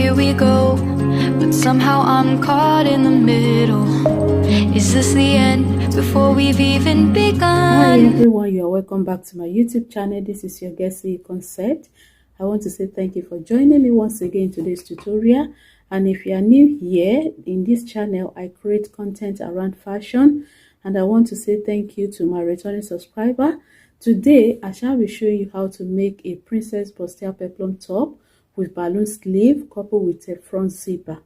here we go, but somehow I'm caught in the middle. Is this the end before we've even begun? Hi everyone, you are welcome back to my YouTube channel. This is your Guessy Concept. I want to say thank you for joining me once again in today's tutorial. And if you are new here in this channel, I create content around fashion, and I want to say thank you to my returning subscriber. Today I shall be showing you how to make a princess Bustier Peplum top with balloon sleeve coupled with a front zipper.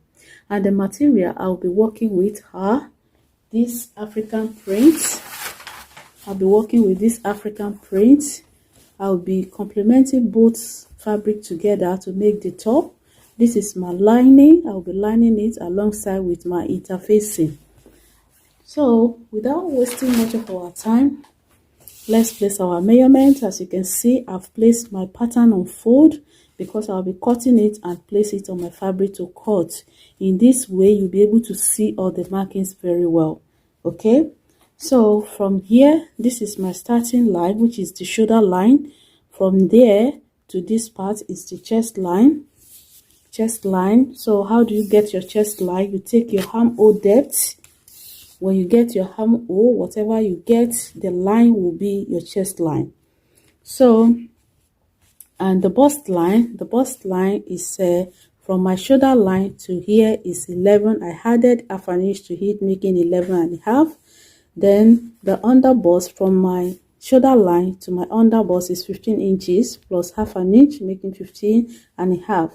And the material I'll be working with are this African print. I'll be working with this African print. I'll be complementing both fabric together to make the top. This is my lining. I'll be lining it alongside with my interfacing. So without wasting much of our time, let's place our measurement. As you can see, I've placed my pattern on fold because I'll be cutting it and place it on my fabric to cut. In this way, you'll be able to see all the markings very well. Okay, so from here, this is my starting line, which is the shoulder line. From there to this part is the chest line. So how do you get your chest line? You take your armhole depth. When you get your armhole, whatever you get, the line will be your chest line. So, and the bust line is from my shoulder line to here is 11. I added half an inch to it, making 11.5. Then the under bust from my shoulder line to my under bust is 15 inches plus half an inch, making 15.5.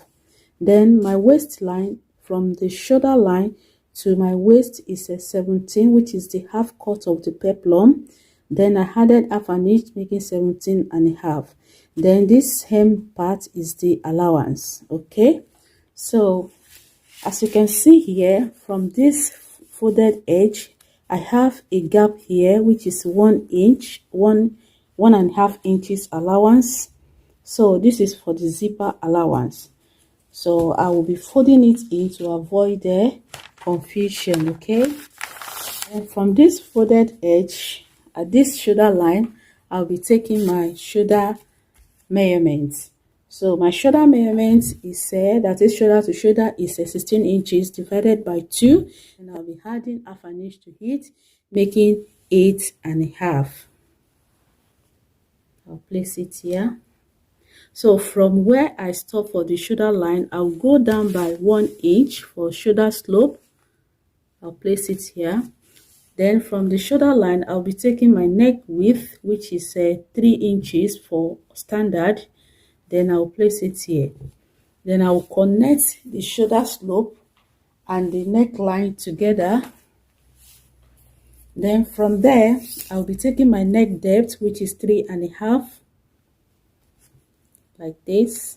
Then my waistline from the shoulder line to my waist is a 17, which is the half cut of the peplum. Then I added half an inch, making 17.5. Then this hem part is the allowance. Okay, so as you can see here, from this folded edge, I have a gap here, which is 1 inch, 1.5 inches allowance. So this is for the zipper allowance. So I will be folding it in to avoid the confusion. Okay, and from this folded edge at this shoulder line, I'll be taking my shoulder measurement. So my shoulder measurement is that is shoulder to shoulder is 16 inches divided by 2, and I'll be adding half an inch to it, making 8.5. I'll place it here. So from where I stop for the shoulder line, I'll go down by 1 inch for shoulder slope. I'll place it here. Then from the shoulder line, I'll be taking my neck width, which is 3 inches for standard. Then I'll place it here. Then I'll connect the shoulder slope and the neckline together. Then from there, I'll be taking my neck depth, which is 3.5, like this.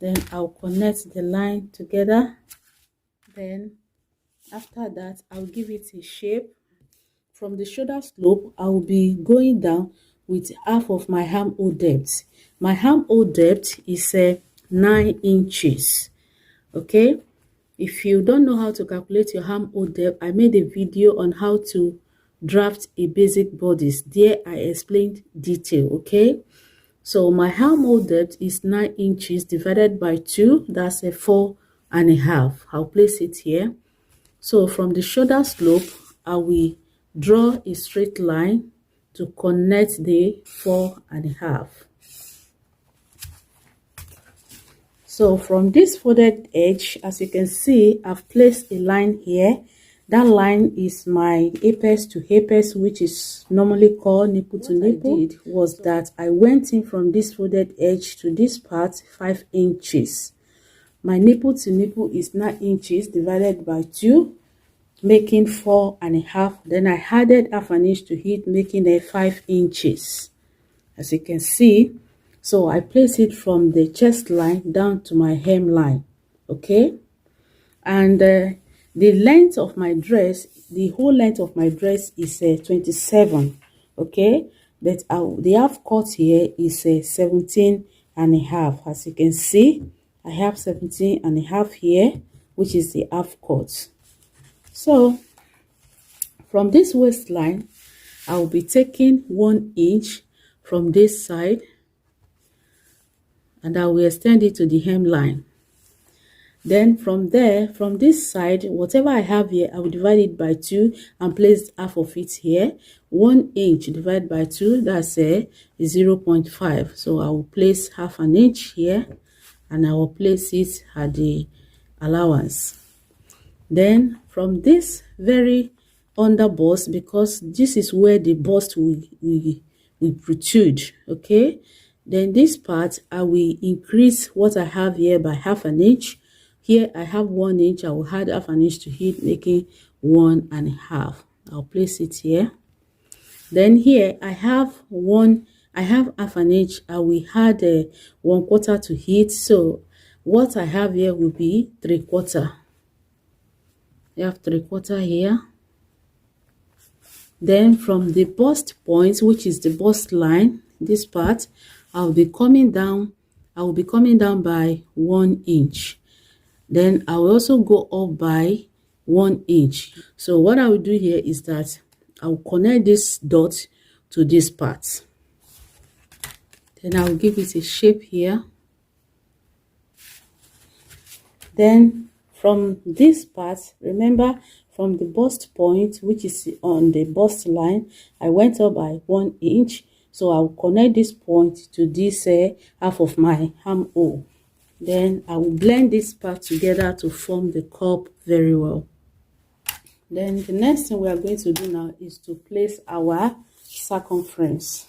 Then I'll connect the line together. Then after that, I'll give it a shape. From the shoulder slope, I'll be going down with half of my armhole depth. My armhole depth is 9 inches. Okay, if you don't know how to calculate your armhole depth, I made a video on how to draft a basic bodice. There I explained detail. Okay, so my armhole depth is 9 inches divided by 2, that's 4.5. I'll place it here. So from the shoulder slope, I will draw a straight line to connect the 4.5. So from this folded edge, as you can see, I've placed a line here. That line is my apex to apex, which is normally called nipple to nipple. What I did was that I went in from this folded edge to this part 5 inches. My nipple to nipple is 9 inches divided by 2, making 4.5. Then I added half an inch to it, making 5 inches. As you can see, so I place it from the chest line down to my hem line. Okay, and the length of my dress, the whole length of my dress is 27. Okay, but the half cut here is 17.5. As you can see, I have 17.5 here, which is the half cut. So from this waistline, I will be taking 1 inch from this side and I will extend it to the hemline. Then from there, from this side, whatever I have here, I will divide it by 2 and place half of it here. 1 inch divided by 2, that's 0.5. So I will place half an inch here and I will place it at the allowance. Then from this very under bust, because this is where the bust will protrude, okay? Then this part, I will increase what I have here by half an inch. Here I have 1 inch, I will add half an inch to it, making 1.5. I'll place it here. Then here I have half an inch, I will add 1/4 to it. So what I have here will be 3/4. You have 3/4 here. Then from the bust point, which is the bust line, this part, I'll be coming down by 1 inch. Then I will also go up by 1 inch. So what I will do here is that I will connect this dot to this part. Then I will give it a shape here. Then from this part, remember from the bust point, which is on the bust line, I went up by 1 inch. So I will connect this point to this half of my armhole. Then I will blend this part together to form the cup very well. Then the next thing we are going to do now is to place our circumference.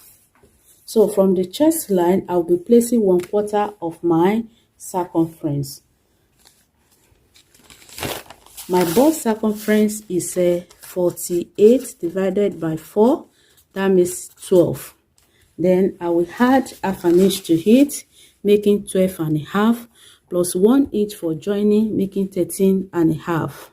So from the chest line, I'll be placing 1/4 of my circumference. My bust circumference is 48 divided by 4, that means 12. Then I will add half an inch to it, making 12.5, plus 1 inch for joining, making 13.5.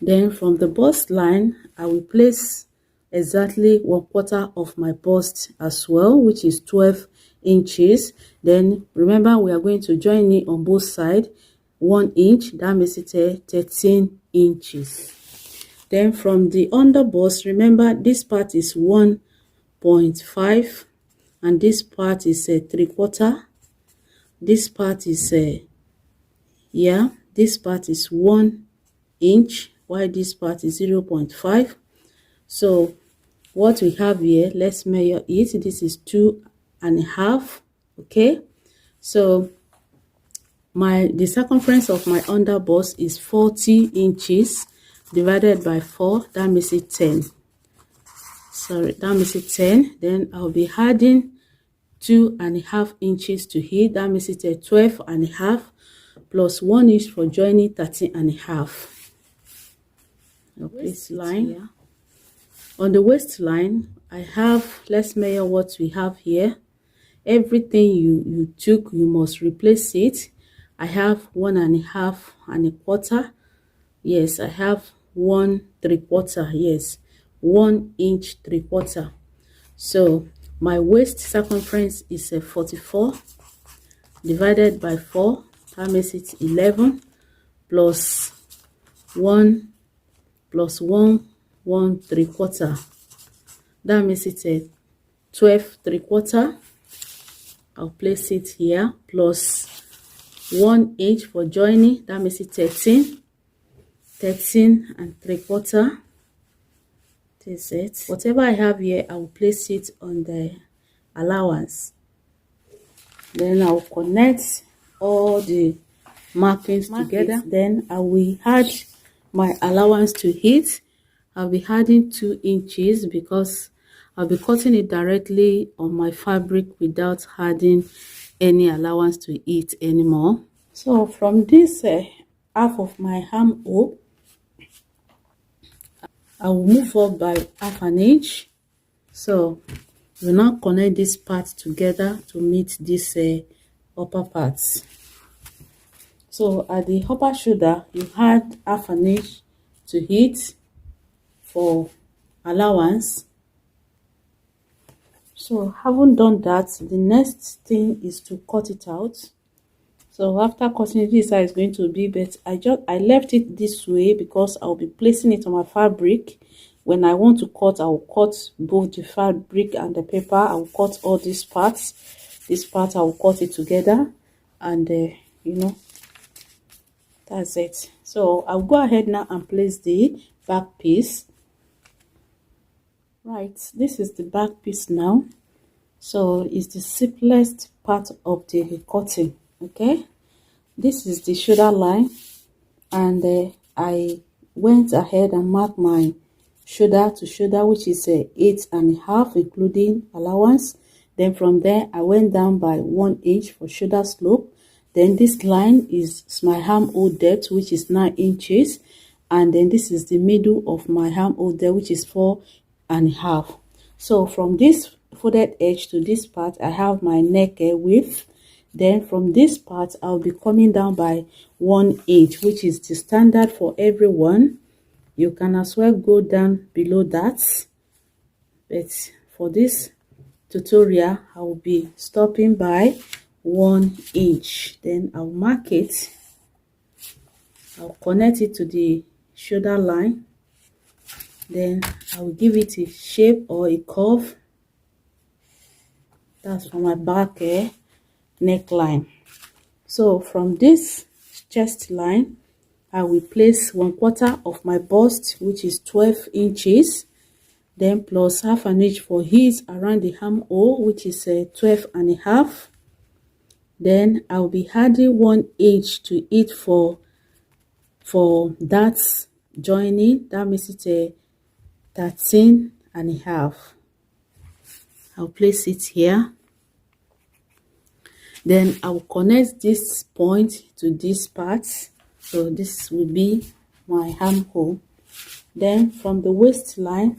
Then from the bust line, I will place exactly 1/4 of my bust as well, which is 12 inches. Then remember, we are going to join it on both sides, 1 inch, that makes it 13 inches. Then from the under bust, remember this part is 1.5 and this part is 3/4. This part is this part is 1 inch, while this part is 0.5. So what we have here, let's measure it. This is 2.5. Okay, so the circumference of my under bust is 40 inches divided by 4, that makes it 10. That makes it 10. Then I'll be adding 2.5 inches to it, that makes it 12.5, plus 1 inch for joining, 13.5. Waistline here. On the waistline, I have, let's measure what we have here. Everything you took, you must replace it. I have 1.5 and 1/4. Yes, I have 1/3. Yes, 1 inch 3/4. So my waist circumference is 44 divided by 4, that makes it 11, plus 1 plus 1 1/3, that makes it 12/3. I'll place it here, plus 1 inch for joining, that makes it 13.75. This is it. Whatever I have here, I will place it on the allowance. Then I will connect all the markings together. Then I will add my allowance to it. I'll be adding 2 inches because I'll be cutting it directly on my fabric without adding any allowance to it anymore. So from this half of my armhole, I will move up by half an inch. So we'll now connect this part together to meet this upper parts. So at the upper shoulder, you add half an inch to it for allowance. So having done that, the next thing is to cut it out. So after cutting it, this side is going to be, but I left it this way because I'll be placing it on my fabric when I want to cut, I will cut both the fabric and the paper. I will cut all these parts. This part I will cut it together, and you know, that's it. So I'll go ahead now and place the back piece. Right, this is the back piece now. So it's the simplest part of the cutting. Okay, this is the shoulder line, and I went ahead and marked my shoulder to shoulder, which is 8.5 including allowance. Then from there I went down by 1 inch for shoulder slope. Then this line is my armhole depth, which is 9 inches, and then this is the middle of my armhole depth, which is 4.5. So from this folded edge to this part, I have my neck width. Then from this part, I'll be coming down by 1 inch, which is the standard for everyone. You can as well go down below that, but for this tutorial, I will be stopping by 1 inch. Then I'll mark it. I'll connect it to the shoulder line. Then I will give it a shape or a curve. That's for my back neckline. So from this chest line, I will place 1/4 of my bust, which is 12 inches. Then plus half an inch for heels around the armhole, which is 12.5. Then I'll be adding 1 inch to it for that joining. That makes it 13.5. I'll place it here. Then I will connect this point to this part. So this will be my armhole. Then from the waistline,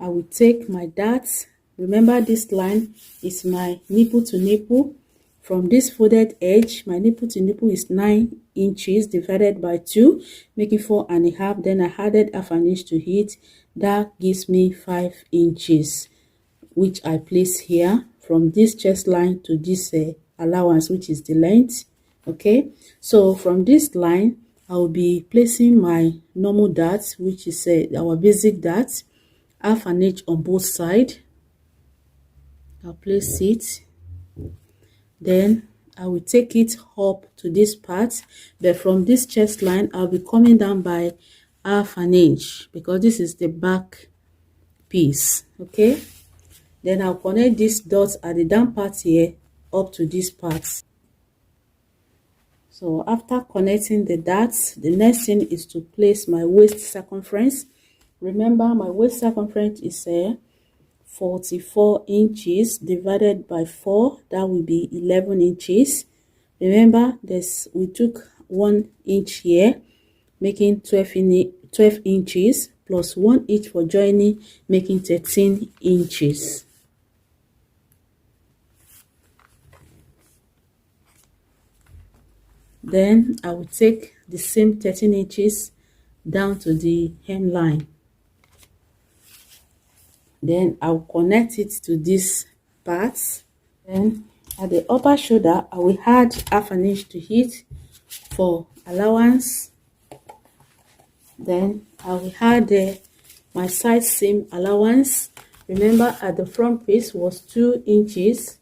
I will take my darts. Remember, this line is my nipple to nipple. From this folded edge, my nipple to nipple is 9 inches divided by 2, making 4.5. Then I added half an inch to it. That gives me 5 inches, which I place here from this chest line to this allowance, which is the length. Okay, so from this line, I'll be placing my normal dart, which is our basic dart, half an inch on both sides. I'll place it. Then I will take it up to this part, but from this chest line, I'll be coming down by half an inch because this is the back piece. Okay, then I'll connect these dots at the down part here up to this part. So after connecting the darts, the next thing is to place my waist circumference. Remember, my waist circumference is 44 inches divided by 4. That will be 11 inches. Remember, we took 1 inch here, making 12 inches, plus 1 inch for joining, making 13 inches. Then I will take the same 13 inches down to the hemline. Then I will connect it to this part. Then at the upper shoulder, I will add half an inch to it for allowance. Then I will add my side seam allowance. Remember, at the front piece was 2 inches.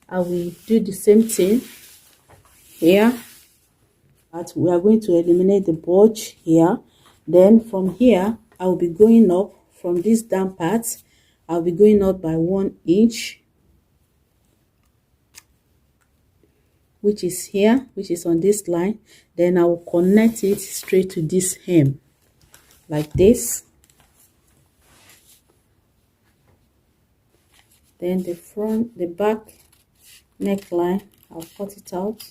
I will do the same thing here. But we are going to eliminate the bulge here. Then from here, I will be going up from this down part. I'll be going up by 1 inch, which is here, which is on this line. Then I will connect it straight to this hem, like this. Then the back neckline, I'll cut it out.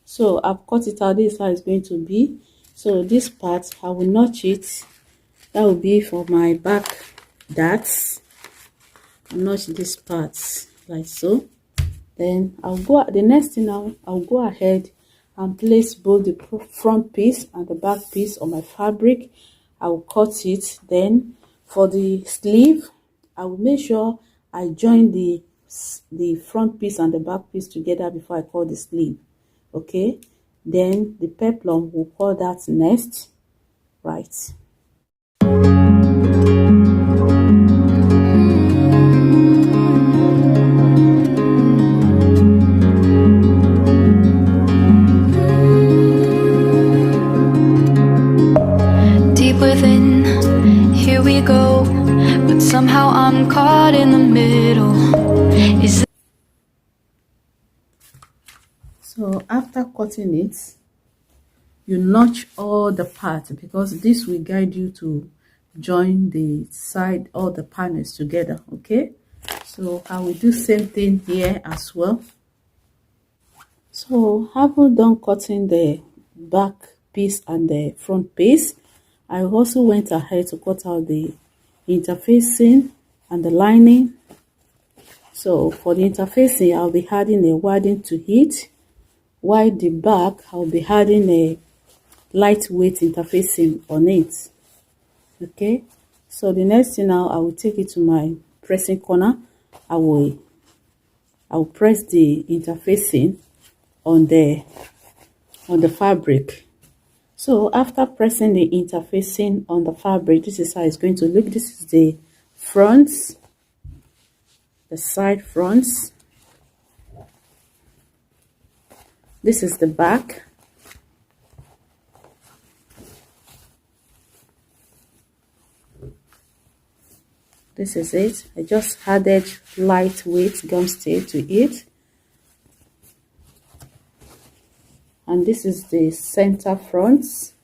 So I've cut it out. This is how it's going to be. So this part, I will notch it. That will be for my back darts. I'll notch this part like so. Then the next thing I'll go ahead and place both the front piece and the back piece on my fabric. I will cut it. Then for the sleeve, I will make sure I join the the front piece and the back piece together before I cut the sleeve. Okay, then the peplum will cut that next, right? Deep within, here we go, but somehow I'm caught in the middle. Is So after cutting it, you notch all the parts because this will guide you to join the side, all the panels together. Okay, so I will do same thing here as well. So having done cutting the back piece and the front piece, I also went ahead to cut out the interfacing and the lining. So for the interfacing, I'll be adding a wording to it, while the back, I'll be adding a lightweight interfacing on it. Okay, so the next thing now, I will take it to my pressing corner. I will press the interfacing on the fabric. So after pressing the interfacing on the fabric, this is how it's going to look. This is the fronts, the side fronts. This is the back. This is it. I just added lightweight gum stay to it. And this is the center fronts.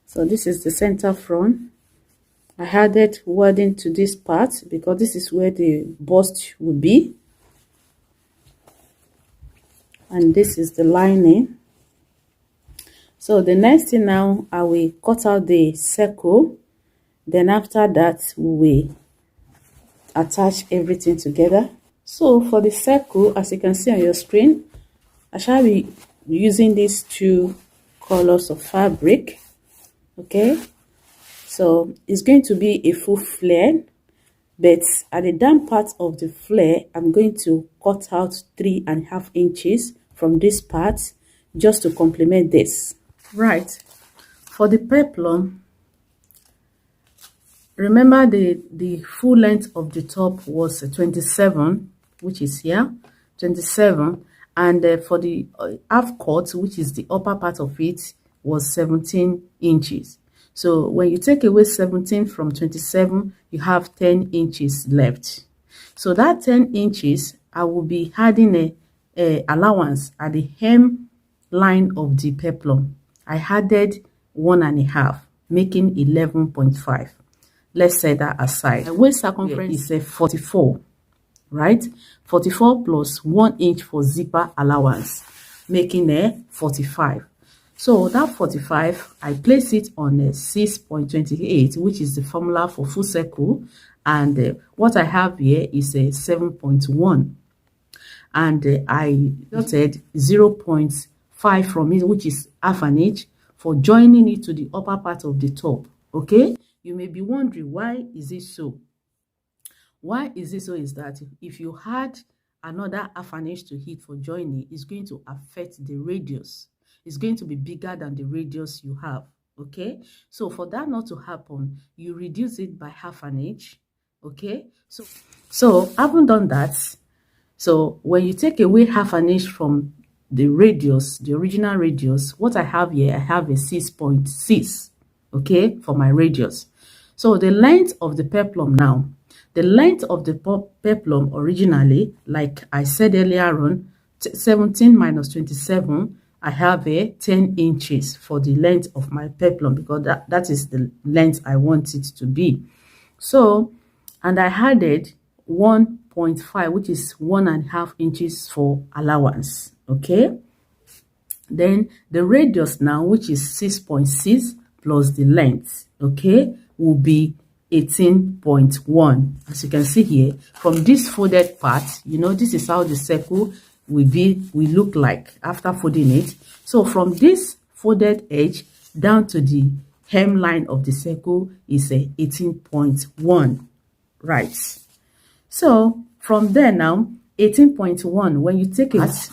So this is the center front. I added wording to this part because this is where the bust will be. And this is the lining. So the next thing now, I will cut out the circle. Then after that, we will attach everything together. So for the circle, as you can see on your screen, I shall be using these two colors of fabric. Okay, so it's going to be a full flare, but at the down part of the flare, I'm going to cut out 3.5 inches from this part just to complement this. Right, for the peplum, remember the full length of the top was 27, which is here, 27, and for the half cut, which is the upper part of it, was 17 inches. So when you take away 17 from 27, you have 10 inches left. So that 10 inches, I will be adding a allowance at the hem line of the peplum. I added 1.5, making 11.5. Let's set that aside. My waist circumference is a 44, right? 44 plus 1 inch for zipper allowance, making a 45. So that 45, I place it on a 6.28, which is the formula for full circle. And what I have here is a 7.1. And I noted 0.5 from it, which is half an inch, for joining it to the upper part of the top. Okay? You may be wondering, why is it so? Why is it so is that if you had another half an inch to hit for joining, it's going to affect the radius. It's going to be bigger than the radius you have. Okay? So for that not to happen, you reduce it by half an inch. Okay? So having done that, so when you take away half an inch from the radius, the original radius, what I have here, I have a 6.6, okay, for my radius. So the length of the peplum now, the length of the peplum originally, like I said earlier on, 17 minus 27, I have a 10 inches for the length of my peplum because that is the length I want it to be. So, and I added 1.5, which is 1.5 inches for allowance. Okay, then the radius now, which is 6.6 plus the length, okay, will be 18.1. As you can see here, from this folded part, you know, this is how the circle will look like after folding it. So from this folded edge down to the hemline of the circle is 18.1, right? So from there now, 18.1, when you take it,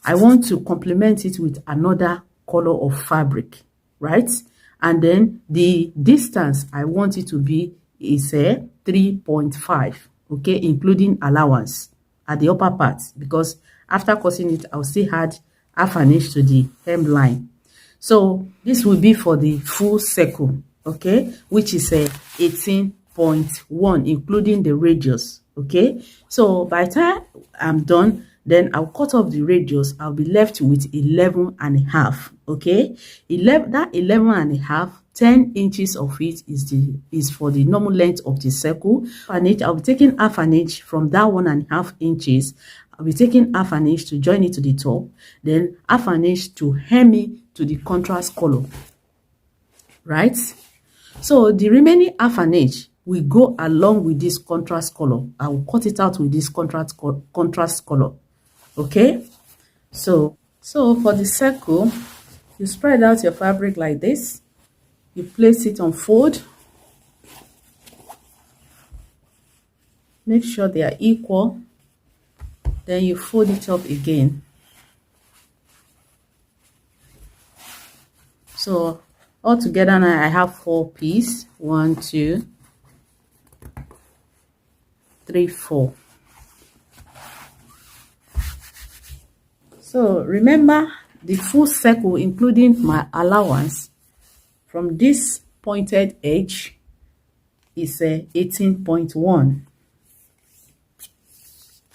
I want to complement it with another color of fabric, right? And then the distance I want it to be is 3.5, okay, including allowance at the upper part, because after cutting it, I'll still add half an inch to the hemline. So this will be for the full circle, okay, which is 18.1, including the radius, okay. So by the time I'm done, then I'll cut off the radius. I'll be left with 11 and a half, okay. 11 and a half, 10 inches of it is for the normal length of the circle. And I'll be taking half an inch from that 1.5 inches. I'll be taking half an inch to join it to the top, then half an inch to hem it to the contrast color, right? So the remaining half an inch will go along with this contrast color. I will cut it out with this contrast color, okay? So for the circle, you spread out your fabric like this. You place it on fold. Make sure they are equal. Then you fold it up again. So altogether now I have 4 pieces. 1, 2, 3, 4. So remember, the full circle, including my allowance, from this pointed edge is 18.1.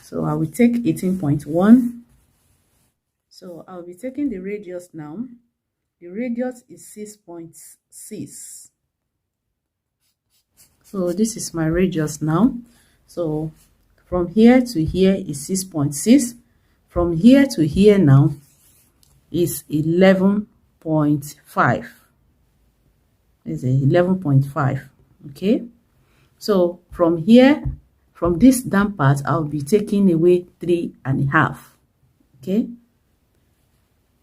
So I will take 18.1. So I'll be taking the radius now. The radius is 6.6. So this is my radius now. So from here to here is 6.6. From here to here now is 11.5. Is 11.5. Okay. So from here, from this down part, I'll be taking away 3.5. Okay.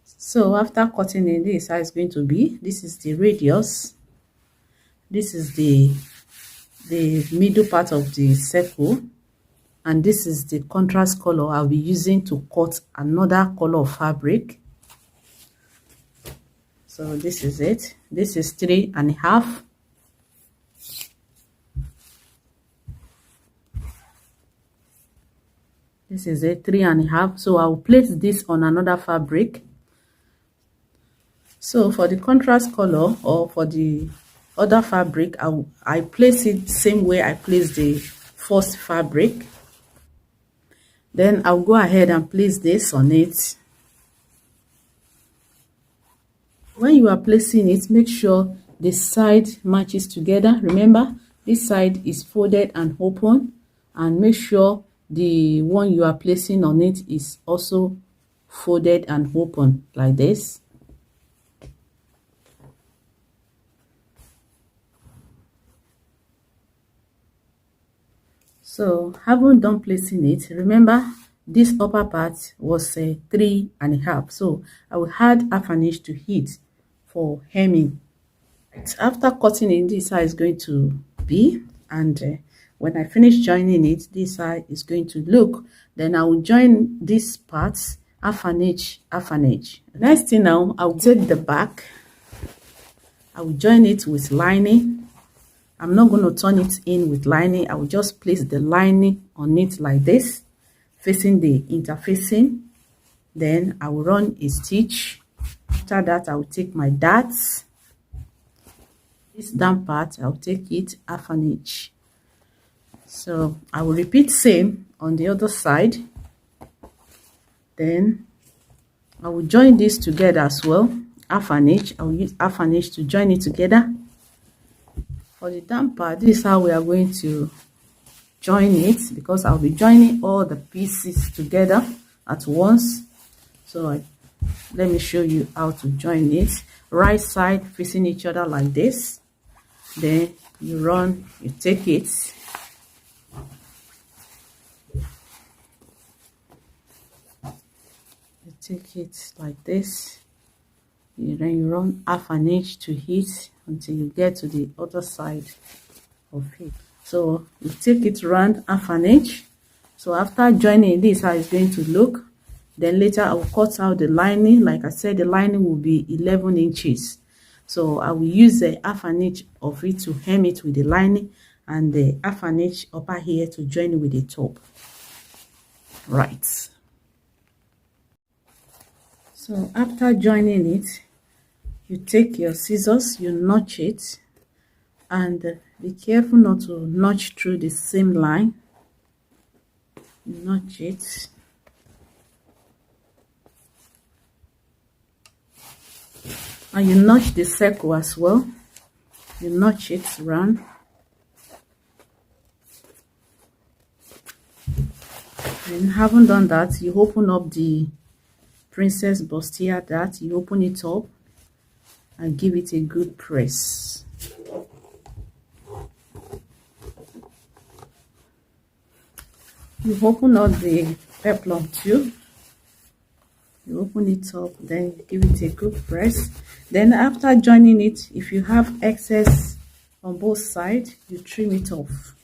So after cutting in, this how it's going to be. This is the radius. This is the middle part of the circle, and this is the contrast color I'll be using to cut another color of fabric. So this is it. This is 3.5. This is it, 3.5. So I'll place this on another fabric. So for the contrast color, or for the other fabric, I place it the same way I place the first fabric. Then I'll go ahead and place this on it. When you are placing it, make sure the side matches together. Remember, this side is folded and open, and make sure the one you are placing on it is also folded and open like this. So having done placing it, remember this upper part was 3.5. So I will add half an inch to it for hemming. After cutting in, this side is going to be, and when I finish joining it, this side is going to look. Then I will join this part half an inch, half an inch. Next thing now, I will take the back. I will join it with lining. I'm not going to turn it in with lining. I will just place the lining on it like this, facing the interfacing. Then I will run a stitch. After that, I will take my darts. This down part, I'll take it half an inch. So I will repeat same on the other side. Then I will join this together as well, half an inch. I will use half an inch to join it together. For the down part, this is how we are going to join it, because I'll be joining all the pieces together at once. So let me show you how to join it. Right side facing each other like this. Then you take it. You take it like this. Then you run half an inch to it until you get to the other side of it. So you take it round half an inch. So after joining, this is how it's going to look. Then later I will cut out the lining. Like I said, the lining will be 11 inches. So I will use a half an inch of it to hem it with the lining, and the half an inch upper here to join it with the top. Right. So after joining it, you take your scissors, you notch it, and be careful not to notch through the same line. Notch it. And you notch the circle as well. You notch it round. And having done that, you open up the Princess Bustier dart. You open it up and give it a good press. You open up the peplum too. You open it up, then give it a good press. Then after joining it, if you have excess on both sides, you trim it off.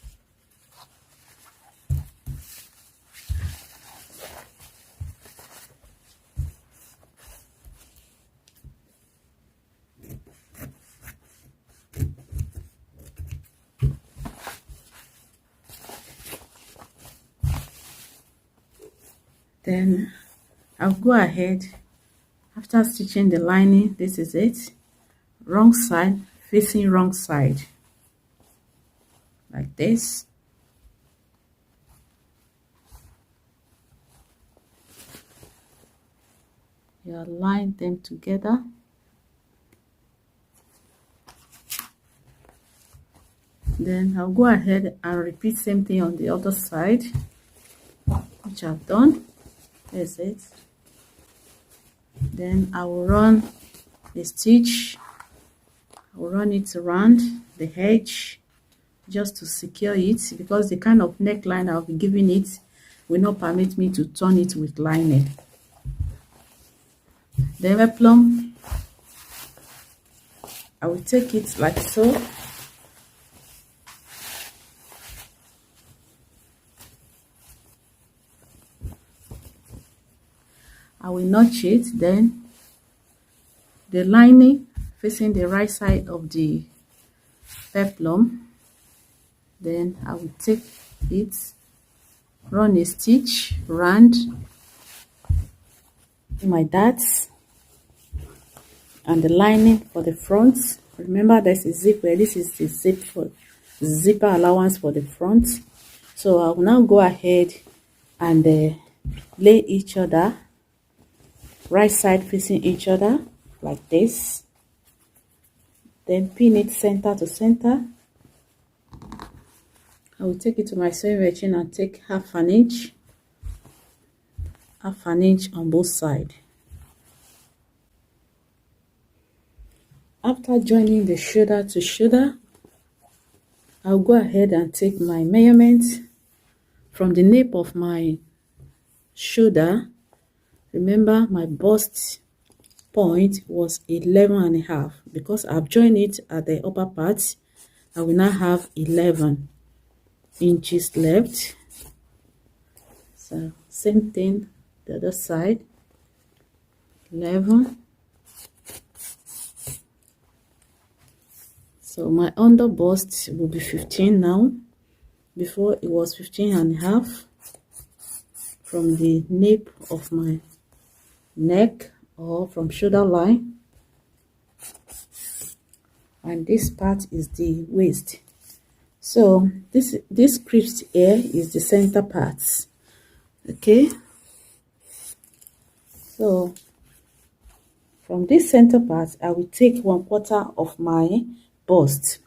Then I'll go ahead, after stitching the lining, this is it, wrong side facing wrong side, like this. You align them together. Then I'll go ahead and repeat same thing on the other side, which I've done. There's it. Then I will run the stitch. I will run it around the edge just to secure it, because the kind of neckline I'll be giving it will not permit me to turn it with lining. The peplum, I will take it like so. I will notch it, then the lining facing the right side of the peplum. Then I will take it, run a stitch round my darts and the lining for the front. Remember, there's a zipper. This is the zipper allowance for the front. So I will now go ahead and lay each other, right side facing each other like this. Then pin it center to center. I will take it to my sewing machine and take half an inch on both sides. After joining the shoulder to shoulder, I'll go ahead and take my measurement from the nape of my shoulder. Remember, my bust point was 11.5. Because I've joined it at the upper part, I will now have 11 inches left. So same thing the other side, 11. So my under bust will be 15 now. Before it was 15.5 from the nape of my neck or from shoulder line. And this part is the waist. So this crease here is the center part. Okay. So from this center part, I will take 1/4 of my bust.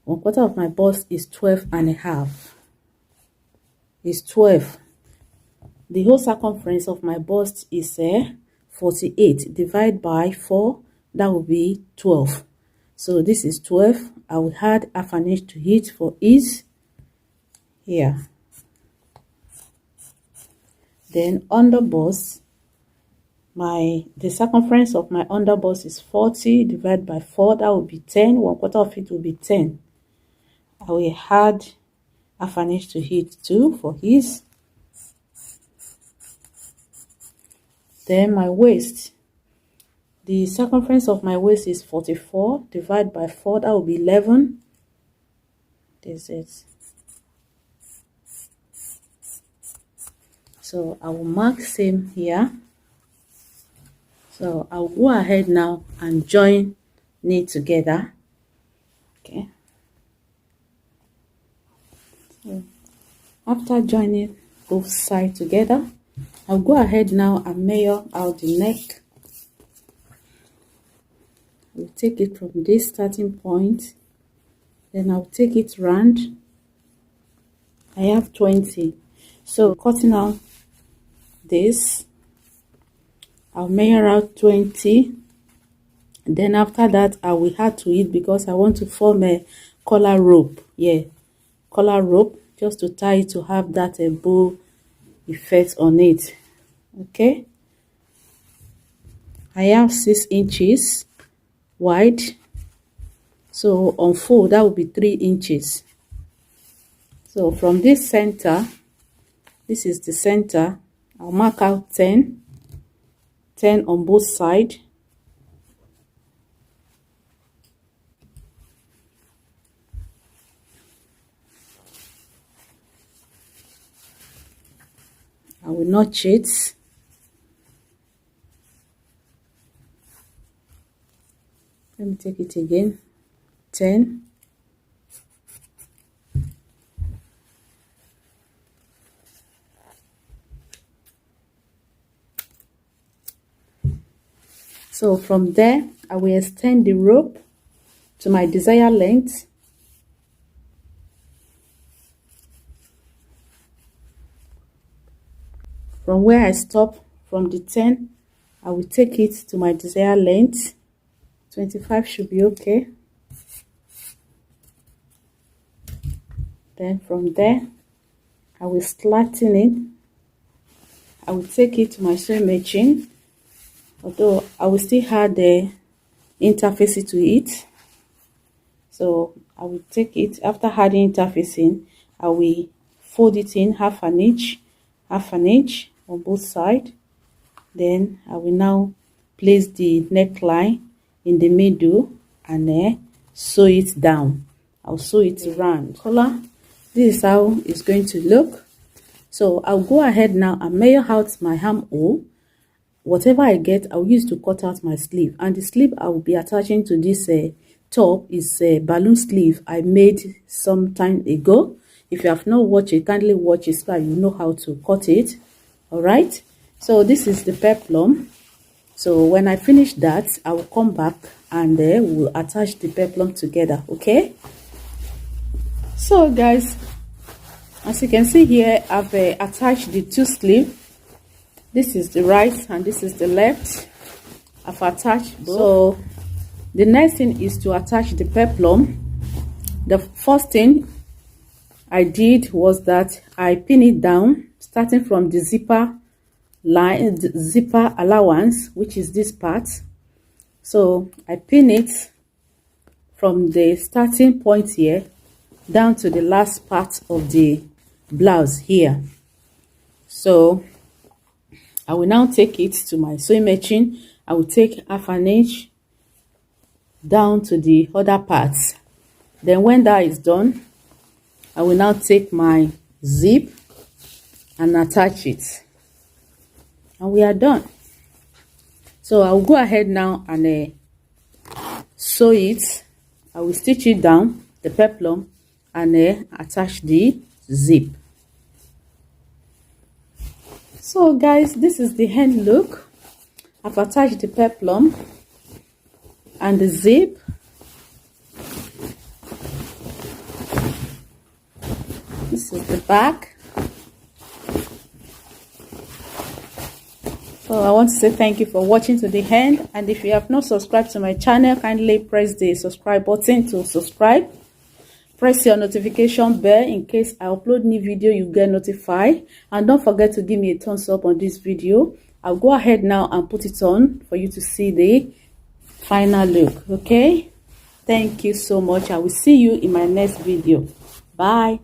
1/4 of my bust is 12.5. Is 12. The whole circumference of my bust is 48. Divide by 4, that will be 12. So this is 12. I will add half an inch to it for ease here. Then under bust, the circumference of my underbust is 40 divided by 4. That will be 10. 1/4 of it will be 10. I will add half an inch to it too for ease. Then my waist. The circumference of my waist is 44 divided by 4. That will be 11. This is. So I will mark same here. So I'll go ahead now and join it together. Okay. So after joining both sides together, I'll go ahead now and measure out the neck. I'll take it from this starting point, then I'll take it round. I have 20. So cutting out this, I'll measure out 20. And then after that, I will add to it because I want to form a collar rope. Yeah, collar rope, just to tie it to have that bow effect on it. Okay. I have 6 inches wide. So on fold, that will be 3 inches. So from this center, this is the center, I'll mark out 10 on both sides. I will notch it. Let me take it again. 10. So from there, I will extend the rope to my desired length. From where I stop, from the 10, I will take it to my desired length. 25 should be okay. Then from there, I will slacken it. I will take it to my sewing machine, although I will still add the interfacing to it. So I will take it, after adding interfacing, I will fold it in half an inch on both sides. Then I will now place the neckline in the middle and sew it down. I'll sew it around collar. This is how it's going to look. So I'll go ahead now and measure out my armhole. Whatever I get, I'll use to cut out my sleeve. And the sleeve I will be attaching to this top is a balloon sleeve I made some time ago. If you have not watched it, kindly watch it so you know how to cut it. Alright, so this is the peplum. So when I finish that, I will come back and we'll attach the peplum together. Okay, so guys, as you can see here, I've attached the 2 sleeves. This is the right and this is the left. I've attached both. So the next thing is to attach the peplum. The first thing I did was that I pin it down, starting from the zipper line, the zipper allowance, which is this part. So I pin it from the starting point here down to the last part of the blouse here. So I will now take it to my sewing machine. I will take half an inch down to the other parts. Then when that is done, I will now take my zip and attach it. And we are done. So I will go ahead now and sew it. I will stitch it down, the peplum, and attach the zip. So guys, this is the hand look. I've attached the peplum and the zip. This is the back. So I want to say thank you for watching to the end, and if you have not subscribed to my channel, kindly press the subscribe button to subscribe. Press your notification bell in case I upload new video, you get notified, and don't forget to give me a thumbs up on this video. I'll go ahead now and put it on for you to see the final look. Okay, thank you so much. I will see you in my next video. Bye.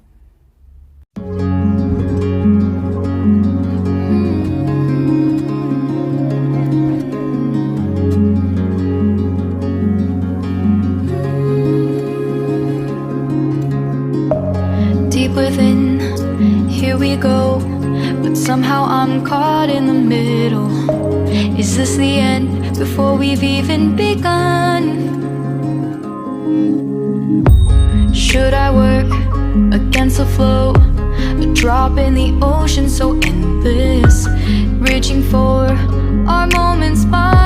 Deep within, here we go, but somehow I'm caught in the middle. Is this the end before we've even begun? Should I work against the flow? A drop in the ocean so endless, reaching for our moments by